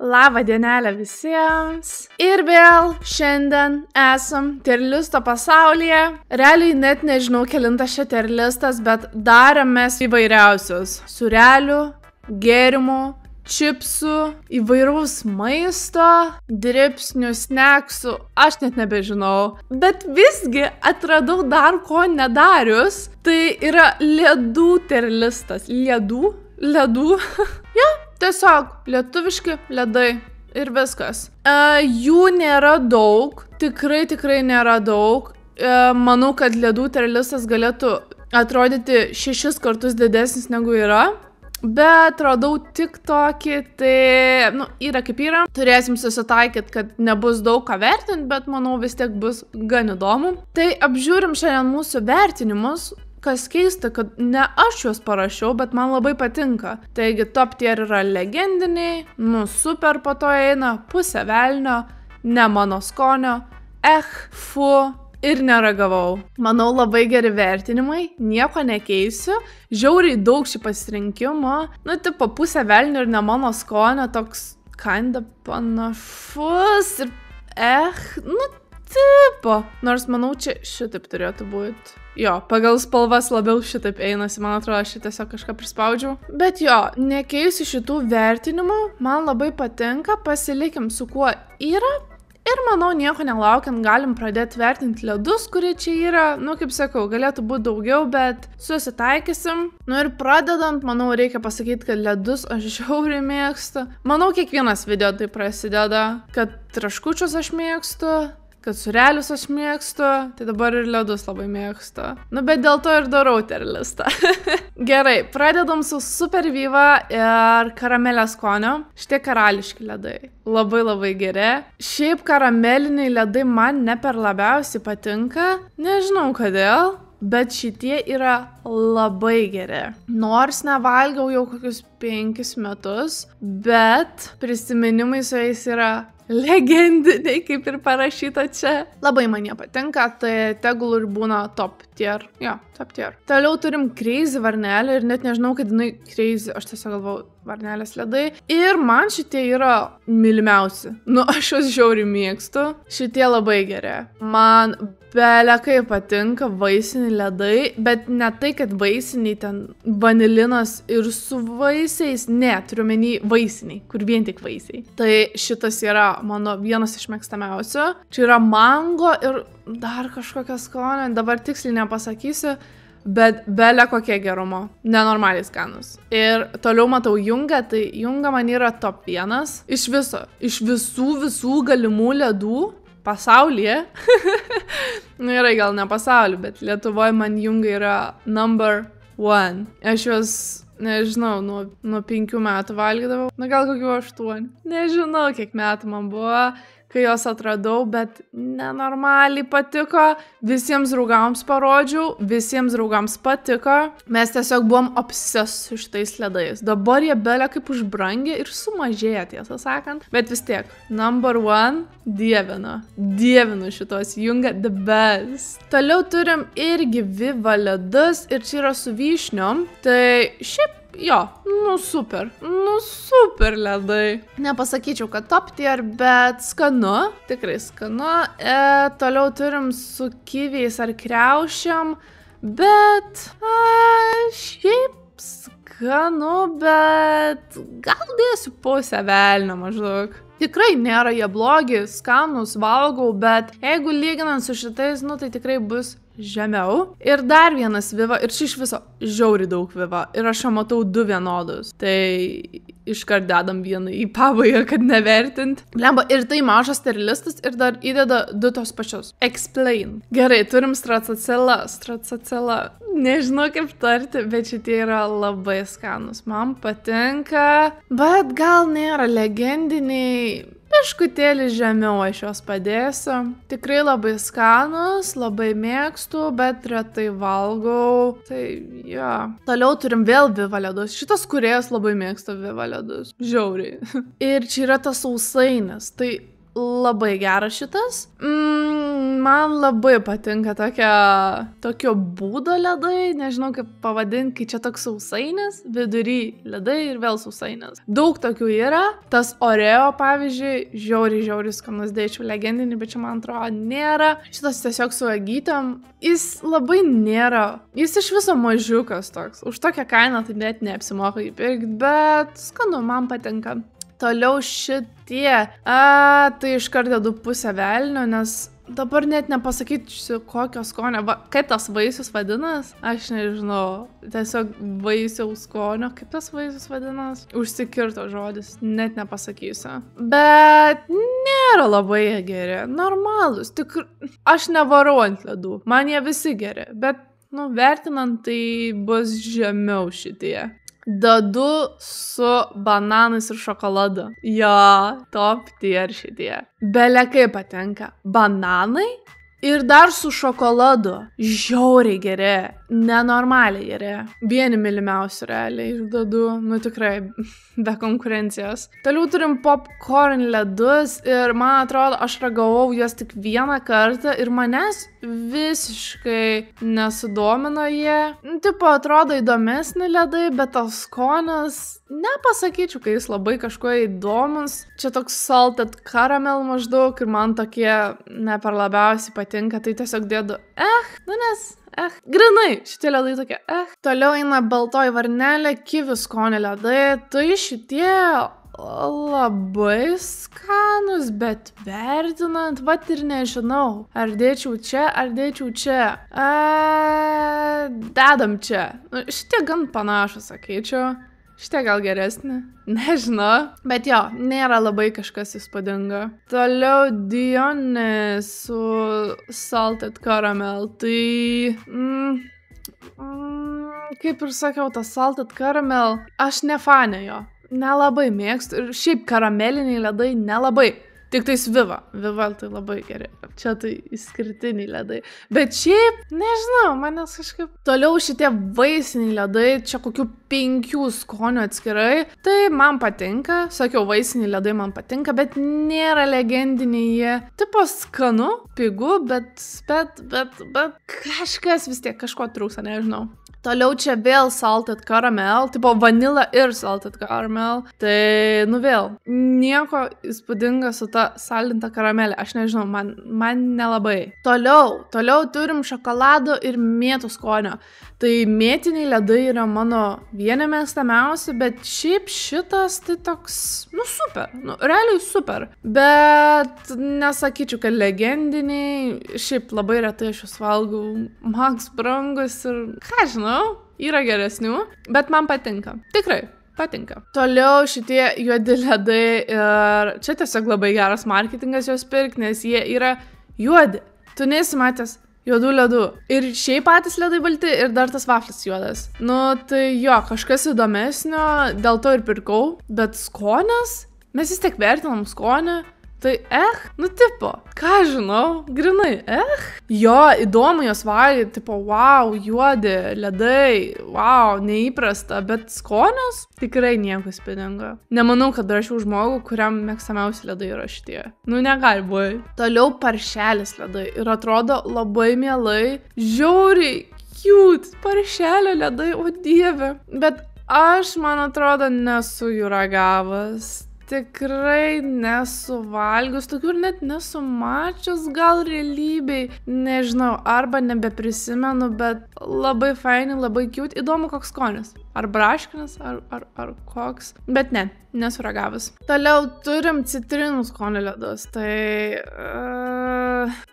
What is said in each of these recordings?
Labą dienelę visiems. Ir vėl šiandien esam tierlisto pasaulyje. Realiai net nežinau, kelintas čia tierlistas, bet darėm mes įvairiausius. Sūrelių, gėrimų, čipsų, įvairaus maisto, dripsnių, sneksų, aš net nebežinau. Bet visgi atradau dar ko nedarius. Tai yra ledų tierlistas. Ledų. Ja, tiesiog lietuviški ledai ir viskas. Jų nėra daug, tikrai nėra daug. Manau, kad ledų tierlistas galėtų atrodyti 6 kartus didesnis negu yra. Bet radau tik tokį, tai, yra kaip yra. Turėsim susitaikyti, kad nebus daug ką vertinti, bet manau vis tiek bus gan įdomu. Tai apžiūrim šiandien mūsų vertinimus. Kas keista, kad ne aš juos parašiau, bet man labai patinka. Taigi top tier yra legendiniai, super po to eina, pusė velnio, ne mano skonio, fu ir neragavau. Manau labai geri vertinimai, nieko nekeisiu, žiauriai daug šį pasirinkimo, tipo pusė velnio ir ne mano skonio, toks kinda panašus ir tipo. Nors manau, čia šitaip turėtų būti. Jo, pagal spalvas labiau šitaip einasi, man atrodo, aš tiesiog kažką prispaudžiau. Bet jo, nekeisiu šitų vertinimų, man labai patinka, pasilikim su kuo yra. Ir manau, nieko nelaukiant, galim pradėti vertinti ledus, kurie čia yra. Kaip sakau, galėtų būti daugiau, bet susitaikysim. Ir pradedant, manau, reikia pasakyti, kad ledus aš žiauriai mėgstu. Manau, kiekvienas video tai prasideda, kad traškučius aš mėgstu, kad sūrelius aš mėgstu, tai dabar ir ledus labai mėgstu. Bet dėl to ir darau tierlistą. Gerai, pradedam su Super Viva ir karamelės skonio. Šitie karališki ledai. Labai geri. Šiaip karameliniai ledai man ne per labiausiai patinka. Nežinau kodėl, bet šitie yra labai geri. Nors nevalgiau jau kokius 5 metus, bet prisiminimai su jais yra legendiniai, kaip ir parašyta čia. Labai man jie patinka, tai tegul ir būna top tier. Jo, top tier. Toliau turim Crazy varnelę ir net nežinau, kad jinai Crazy, aš tiesiog galvau varnelės ledai. Ir man šitie yra mylimiausi. Aš juos žiauriai mėgstu. Šitie labai geri. Man belekai patinka vaisiniai ledai, bet ne tai, kad vaisiniai ten vanilinas ir su vaisiais, ne, turiu menį vaisiniai, kur vien tik vaisiai. Tai šitas yra mano vienas iš mėgstamiausių. Čia yra mango ir dar kažkokia skonio, dabar tiksliai nepasakysiu, bet bele kokie gerumo. Nenormaliai skanus. Ir toliau matau Jungą, tai Junga man yra top 1. Iš viso, iš visų galimų ledų pasaulyje. Gerai, gal ne pasaulyje, bet Lietuvoje man Junga yra number 1. Aš juos, nežinau, nuo 5 metų valgydavau. Gal kokiu 8. Nežinau, kiek metų man buvo, kai jos atradau, bet nenormaliai patiko. Visiems draugams parodžiau, visiems draugams patiko. Mes tiesiog buvom obses su šitais ledais. Dabar jie belia kaip užbrangė ir sumažėja, tiesą sakant. Bet vis tiek, number 1, dievinu šitos Junga the best. Toliau turim irgi Viva ledus ir čia yra su vyšniom. Tai šiaip jo, super ledai. Nepasakyčiau, kad top tier, bet skanu, tikrai skanu. Toliau turim su kiviais ar kriaušiam, bet šiaip skanu, bet gal dėsiu pusę velnio maždaug. Tikrai nėra jie blogi, skanus, valgau, bet jeigu lyginant su šitais, tai tikrai bus žemiau. Ir dar vienas Viva, ir čia iš viso žiauriai daug Viva. Ir aš matau 2 vienodus. Tai iškart dedam vieną į pabaigą, kad nevertint. Blemba, ir tai mažas tierlistas ir dar įdeda 2 tos pačius. Explain. Gerai, turim stracciatella. Nežinau kaip tarti, bet šitie yra labai skanus. Man patinka, bet gal nėra legendiniai. Biškutėlį žemiau aš juos padėsiu. Tikrai labai skanus, labai mėgstu, bet retai valgau. Tai jo. Toliau turim vėl Viva ledus. Šitas kūrėjas labai mėgsta Viva ledus. Žiauriai. Ir čia yra tas sausainis. Tai labai geras šitas. Man labai patinka tokio būdo ledai, nežinau kaip pavadinti, kai čia toks sausainis, vidury ledai ir vėl sausainis. Daug tokių yra, tas Oreo, pavyzdžiui, žiauriai skanus, dėčiau legendinį, bet čia man atrodo nėra. Šitas tiesiog su agytėm, jis labai nėra, jis iš viso mažiukas toks. Už tokią kainą tai net neapsimoka įpirkti, bet skanu, man patinka. Toliau šitie, tai iš karto dedu pusę velnio, nes dabar net nepasakysiu kokio skonio, kaip tas vaisius vadinas, aš nežinau, tiesiog vaisiaus skonio, kaip tas vaisius vadinas, užsikirto žodis, net nepasakysiu. Bet nėra labai geri, normalus, tik aš nevarau ant ledų, man jie visi geri, bet, vertinant, tai bus žemiau šitie. Dedu su bananais ir šokoladu. Jo, top tier šitie. Bele kaip patenka. Bananai ir dar su šokoladu. Žiauriai geri. Nenormaliai geri. Vieni mylimiausių realiai išdedu. Tikrai be konkurencijos. Toliau turim popcorn ledus ir man atrodo, aš ragavau juos tik vieną kartą ir manęs visiškai nesudomino jie. Tipo atrodo įdomesni ledai, bet tas skonis, nepasakyčiau, kai jis labai kažkuo įdomus. Čia toks salted caramel maždaug ir man tokie ne per labiausiai patinka, tai tiesiog dėdu grinai, šitie ledai tokie, Toliau eina baltoji varnelė, kivių skonio ledai, tai šitie labai skanus, bet vertinant, ir nežinau, ar dėčiau čia, dedam čia. Šitie gan panašus, sakyčiau. Šitie gal geresnė, nežinau, bet jo, nėra labai kažkas įspūdingo. Toliau Dione su salted caramel, tai, kaip ir sakiau, tas salted caramel, aš ne fanė jo, nelabai mėgstu ir šiaip karameliniai ledai nelabai. Tik tais Viva tai labai geri. Čia tai išskirtiniai ledai. Bet šiaip, nežinau, manęs kažkaip. Toliau šitie vaisiniai ledai, čia kokių 5 skonių atskirai. Tai man patinka. Sakiau, vaisiniai ledai man patinka, bet nėra legendiniai jie. Tipo skanu, pigu, bet kažkas vis tiek, kažko trūksta, nežinau. Toliau čia vėl salted caramel, tipo vanila ir salted caramel. Tai, vėl, nieko įspūdinga su ta saldinta karamelė. Aš nežinau, man nelabai. Toliau turim šokolado ir mėtų skonio. Tai mėtiniai ledai yra mano vieni mėgstamiausi, bet šiaip šitas tai toks, super, realiai super. Bet nesakyčiau, kad legendiniai, šiaip labai retai aš juos valgau, maks brangus ir, ką žinau, yra geresnių, bet man patinka, tikrai. Patinka. Toliau šitie juodi ledai ir čia tiesiog labai geras marketingas juos pirkti, nes jie yra juodi. Tu nesi matęs juodų ledų. Ir šiaip patys ledai balti ir dar tas vaflis juodas. Tai jo, kažkas įdomesnio, dėl to ir pirkau, bet skonis, mes vis tiek vertinam skonį. Tai tipo, ką žinau, grinai, Jo, įdomu jos valgyti, tipo, wow, juodi, ledai, wow, neįprasta, bet skonis tikrai nieko įspūdingo. Nemanau, kad rašiau žmogų, kuriam mėgstamiausi ledai yra šitie. Negali būti. Toliau paršelis ledai ir atrodo labai mielai, žiauriai, cute, paršelio ledai, o dieve. Bet aš, man atrodo, nesu jų ragavęs. Tikrai nesuvalgius, tokių ir net nesumačius, gal realybėj, nežinau, arba nebeprisimenu, bet labai faini, labai cute, įdomu koks skonis. Ar braškinis, ar koks, bet nesuragavus. Toliau turim citrinų skonio ledus, tai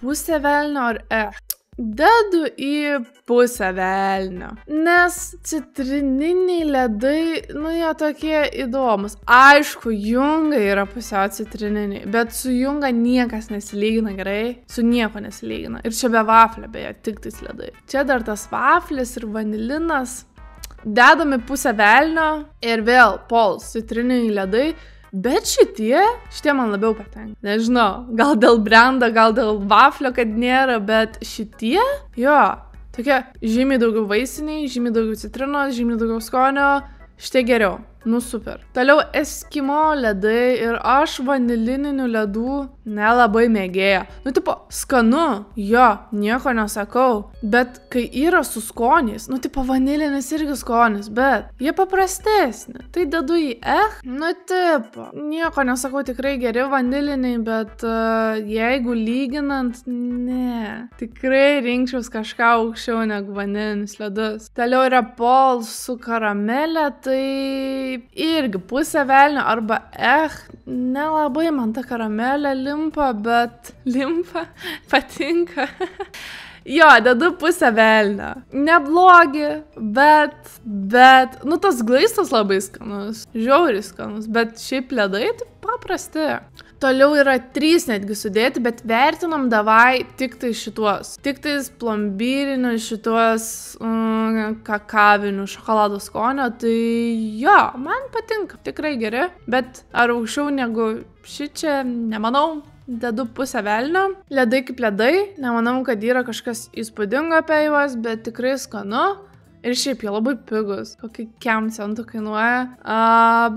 pusė velnio ar Dedu į pusę velnio, nes citrininiai ledai, jie tokie įdomus. Aišku, junga yra pusiau citrininiai, bet su junga niekas nesilygina gerai, su nieko nesilygina. Ir čia be vaflio, beje, tik tais ledai. Čia dar tas vaflis ir vanilinas. Dedami pusę velnio ir vėl pols citrininiai ledai. Bet šitie man labiau patenka. Nežinau, gal dėl brendo, gal dėl vaflio, kad nėra, bet šitie, jo, tokie žymiai daugiau vaisiniai, žymiai daugiau citrinos, žymiai daugiau skonio, šitie geriau. Nu super. Toliau Eskimo ledai ir aš vanilininių ledų nelabai mėgėja. Nu tipo, skanu, jo, nieko nesakau, bet kai yra su skoniais, nu tipo vanilinis irgi skonis, bet jie paprastesni. Tai dedu į nu tipo, nieko nesakau, tikrai geri vaniliniai, bet jeigu lyginant, ne. Tikrai rinkčiaus kažką aukščiau negu vanilinis ledus. Toliau yra Pols su karamelė, tai irgi pusė velnio arba nelabai man ta karamelė limpa, bet patinka. Jo, dedu pusę velnio. Neblogi, bet, nu tas glaistas labai skanus, žiauriai skanus, bet šiaip ledai tai paprasti. Toliau yra 3 netgi sudėti, bet vertinam davai tik tai šituos. Tik tais plombyrinius šituos kakavinių šokolado skonio, tai jo, man patinka, tikrai geri, bet ar aukščiau negu šičia, nemanau. Dedu pusę velnio. Ledai kaip ledai, nemanau, kad yra kažkas įspūdingo apie juos, bet tikrai skanu. Ir šiaip jie labai pigus, kokį 5 centų kainuoja.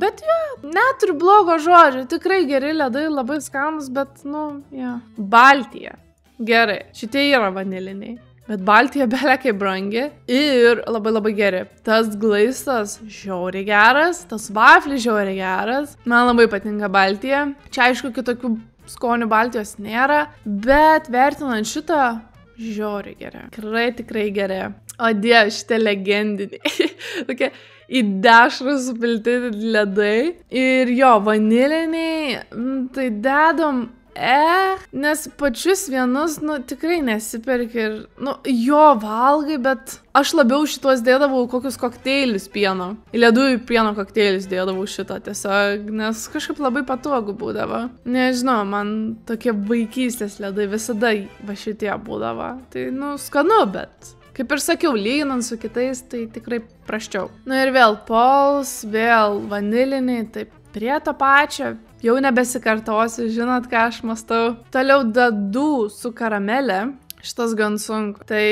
Bet jo, neturi blogo žodžio, tikrai geri ledai, labai skanus, bet, nu, jo. Baltija. Gerai, šitie yra vaniliniai. Bet Baltija belekai brangi ir labai geri. Tas glaistas žiauriai geras, tas vaflis žiauriai geras. Man labai patinka Baltija. Čia aišku, kitokių skonių Baltijos nėra, bet vertinant šitą, žiauriai geri. Tikrai geri. O dieve, šitie legendiniai. Tokie į dešrą supilti ledai. Ir jo, vaniliniai, tai dedam nes pačius vienus, nu, tikrai nesiperki ir, nu, jo valgai, bet aš labiau šitos dėdavau kokius kokteilius pieno. Į ledų pieno kokteilius dėdavau šitą tiesiog, nes kažkaip labai patogu būdavo. Nežinau, man tokie vaikystės ledai visada va šitie būdavo. Tai, nu, skanu, bet kaip ir sakiau, lyginant su kitais, tai tikrai prasčiau. Na ir vėl Pols, vėl vaniliniai, taip prie to pačio. Jau nebesikartosiu, žinot, ką aš mąstau. Toliau dedu su karamelė. Šitas gan sunku. Tai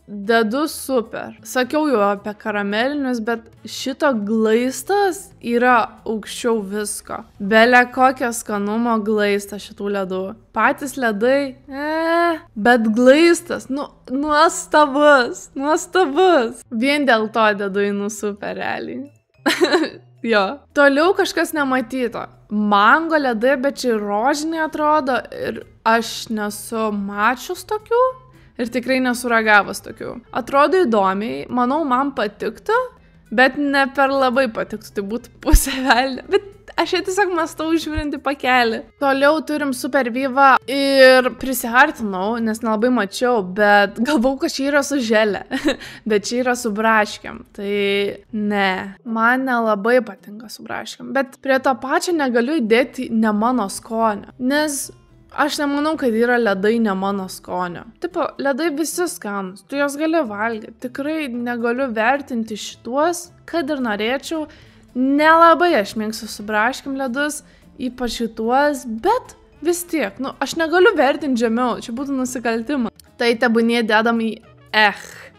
dedu super. Sakiau jau apie karamelinius, bet šito glaistas yra aukščiau visko. Bele kokio skanumo glaistas šitų ledų. Patys ledai, bet glaistas, nu, nuostabus. Vien dėl to dedu į super realiai. Jo. Toliau kažkas nematyto. Mango ledai, bet čia rožiniai atrodo ir aš nesu mačius tokių ir tikrai nesu ragavęs tokių. Atrodo įdomiai, manau, man patiktų, bet ne per labai patiktų, tai būtų pusė velnio. Bet aš čia tiesiog mąstau žiūrint į pakelį. Toliau turim Super Viva ir prisiartinau, nes nelabai mačiau, bet galvau, kad čia yra su želė, bet čia yra su braškėm. Tai ne, man nelabai patinka su braškėm, bet prie to pačio negaliu įdėti ne mano skonio, nes aš nemanau, kad yra ledai ne mano skonio. Tipo, ledai visi skanus, tu jos gali valgyti. Tikrai negaliu vertinti šituos, kad ir norėčiau. Nelabai aš mėgstu su braškėm ledus, ypač šituos, bet vis tiek, nu, aš negaliu vertinti žemiau, čia būtų nusikaltimas. Tai tebūnie dedam į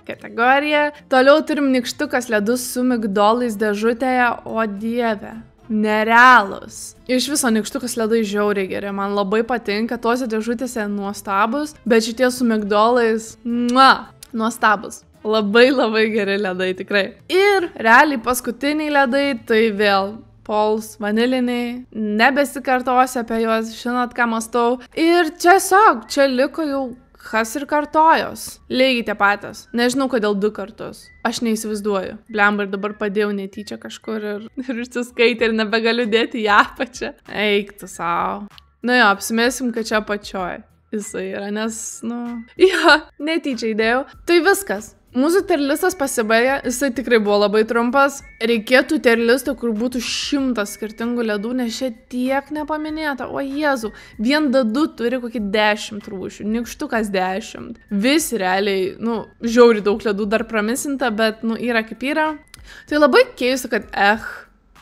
kategoriją. Toliau turim nykštukas ledus su migdolais dėžutėje, o dieve. Nerealus. Iš viso nykštukas ledai žiauriai geri, man labai patinka, tose dėžutėse nuostabus, bet šitie su migdolais, nuostabus. Labai geri ledai, tikrai. Ir realiai paskutiniai ledai, tai vėl Pols vaniliniai, nebesikartosiu apie juos, žinot, ką mąstau. Ir tiesiog, čia liko jau kas ir kartojos. Lygiai tie patys. Nežinau, kodėl 2 kartus. Aš neįsivaizduoju. Blemba, ir dabar padėjau netyčia kažkur ir išsiskaitė ir nebegaliu dėti į apačią. Eik tu savo. Nu jo, apsimėsim, kad čia apačioj jisai yra, nes, nu, jo, netyčia įdėjau. Tai viskas. Mūsų terlistas pasibaigė, jisai tikrai buvo labai trumpas. Reikėtų terlisto, kur būtų 100 skirtingų ledų, nes čia tiek nepaminėta. O Jėzau, vien dedu turi kokį 10 rūšių, nykštukas 10. Visi realiai, nu, žiauriai daug ledų dar pramisinta, bet, nu, yra kaip yra. Tai labai keista, kad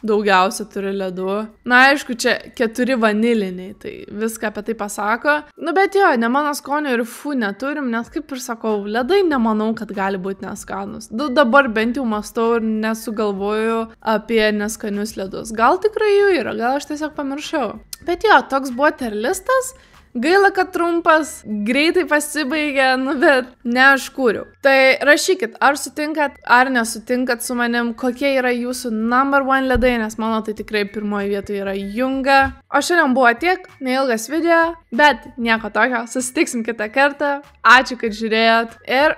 daugiausia turi ledų. Na, aišku, čia 4 vaniliniai, tai viską apie tai pasako. Nu, bet jo, ne mano skonio ir neturim, nes kaip ir sakau, ledai nemanau, kad gali būti neskanus. Dabar bent jau mąstau ir nesugalvoju apie neskanius ledus. Gal tikrai jų yra, gal aš tiesiog pamiršau. Bet jo, toks buvo terlistas. Gaila, kad trumpas, greitai pasibaigė, nu bet neaškūriau. Tai rašykit, ar sutinkat, ar nesutinkat su manim, kokie yra jūsų number one ledai, nes mano tai tikrai pirmoji vietoje yra Junga. O šiandien buvo tiek, neilgas video, bet nieko tokio, susitiksim kitą kartą. Ačiū, kad žiūrėjot ir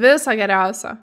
viso geriausio.